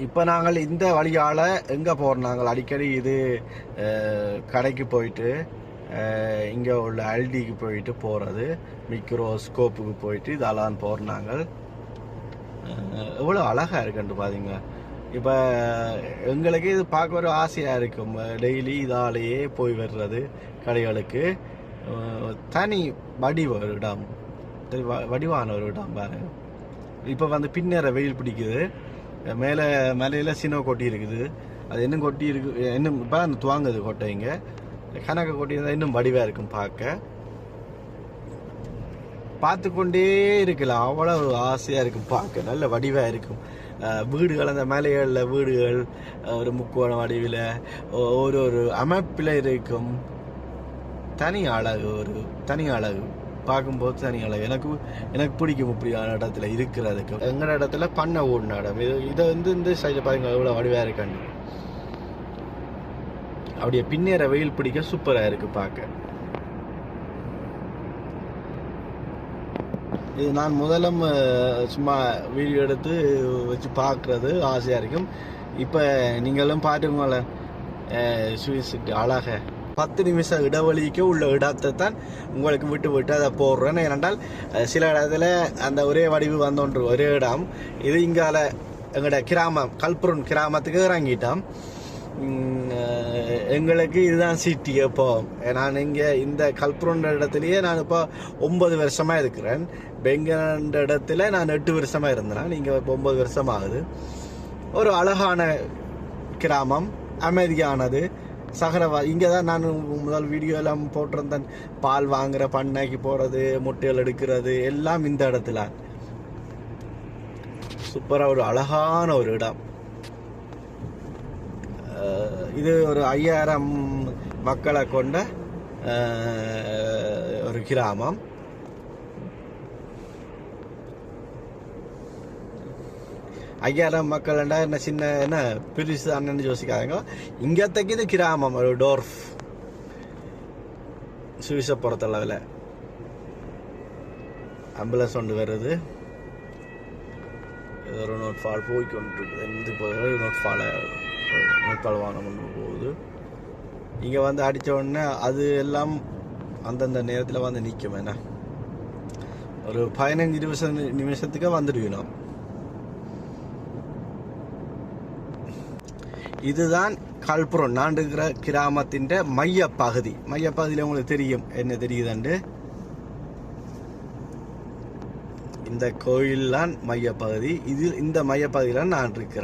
இப்போ நாங்கள் இந்த வழியால் எங்கே போகிறோம்? நாங்கள் அடிக்கடி இது கடைக்கு போயிட்டு இங்கே உள்ள அல்டிக்கு போயிட்டு போகிறது, மிக்ரோஸ்கோப்புக்கு போயிட்டு இதெல்லாம் போகிறோம் நாங்கள். எவ்வளோ அழகாக இருக்குன்ட்டு பார்த்தீங்க. இப்போ எங்களுக்கு இது பார்க்க ஒரு ஆசையாக இருக்கும். டெய்லி இதாலேயே போய் வர்றது கடைகளுக்கு. தனி ஒரு இடம், வடிவான ஒரு இடம் பாருங்க. இப்போ வந்து பின்னேற வெயில் பிடிக்குது. மேலே மலையில் சினோ கொட்டி இருக்குது. அது இன்னும் கொட்டி இருக்கு, இன்னும் இப்போ அந்த துவாங்குது கொட்டைங்க. கணக்கு கொட்டி இருந்தால் இன்னும் வடிவாக இருக்கும். பார்த்து கொண்டே இருக்கலாம், அவ்வளோ ஆசையாக இருக்கும். பார்க்க நல்ல வடிவாக இருக்கும். வீடுகள், அந்த மலைகளில் வீடுகள் ஒரு முக்கோண வடிவில் ஒரு அமைப்பில் இருக்கும். தனி அழகு பார்க்கும்போது தனி அழகு. எனக்கு பிடிக்கும் இப்படியான இடத்துல இருக்கிறதுக்கு. எங்கள் இடத்துல பண்ண ஓடின இடம் இதை வந்து இந்த சைடில் பாருங்க எவ்வளோ வடிவாக இருக்காண்டு. அப்படியே பின்னேற வெயில் பிடிக்க சூப்பராக இருக்குது பார்க்க. இது நான் முதலும் சும்மா வீடியோ எடுத்து வச்சு பார்க்குறது ஆசையாக இருக்கும். இப்போ நீங்களும் பார்த்துக்கோங்களேன், சுவிஸ் அழகை 10 நிமிஷம் இடைவெளிக்கு உள்ள இடத்தை தான் உங்களுக்கு விட்டு அதை போடுறேன். ஏனென்றால் சில இடத்துல அந்த ஒரே வடிவு வந்தோன்று ஒரே இடம். இது இங்கால எங்களோட கிராமம் கல்புரன் கிராமத்துக்கு இறங்கிட்டோம். எங்களுக்கு இதுதான் சிட்டி. இப்போ நான் இங்கே இந்த கல்புரன் இடத்துலையே நான் இப்போ 9 வருஷமாக இருக்கிறேன். பெங்கன்ற இடத்துல நான் 8 வருஷமாக இருந்தேன். இங்கே இப்போ 9 வருஷம் ஆகுது. ஒரு அழகான கிராமம், அமைதியானது, சகரவா. இங்கே தான் நான் முதல் வீடியோ எல்லாம் போட்டிருந்தேன். பால் வாங்குற, பண்ணைக்கு போகிறது, முட்டைகள் எடுக்கிறது எல்லாம் இந்த இடத்துல. சூப்பராக ஒரு அழகான ஒரு இடம். இது ஒரு 5000 மக்களை கொண்ட ஒரு கிராமம். மக்கள்ண்டா என்ன சின்ன என்ன பெருசு அண்ணன்னு யோசிக்காதங்க. இங்கத்தைக்கு இது கிராமம், ஒரு டோர்ஃப். சுவிசை பொறுத்தளவில் ஆம்புலன்ஸ் கொண்டு வருது. ஏதோ ஒரு நோட் ஃபால் போய்கொண்டிருக்குது. இந்த நோட் ஃபால் வாங்க போகுது. இங்கே வந்து அடித்த உடனே அது எல்லாம் அந்தந்த நேரத்தில் வந்து நிற்கும். என்ன ஒரு 15-20 நிமிஷத்துக்கு வந்துடுவோம். இதுதான் கல்புரம், நான் இருக்கிற கிராமத்தின் மையப்பகுதியில் உங்களுக்கு தெரியும் என்ன தெரியுதுண்டு. இந்த கோயில்லாம் மையப்பகுதி. இந்த மையப்பகுதியில் நான் இருக்கிறேன்.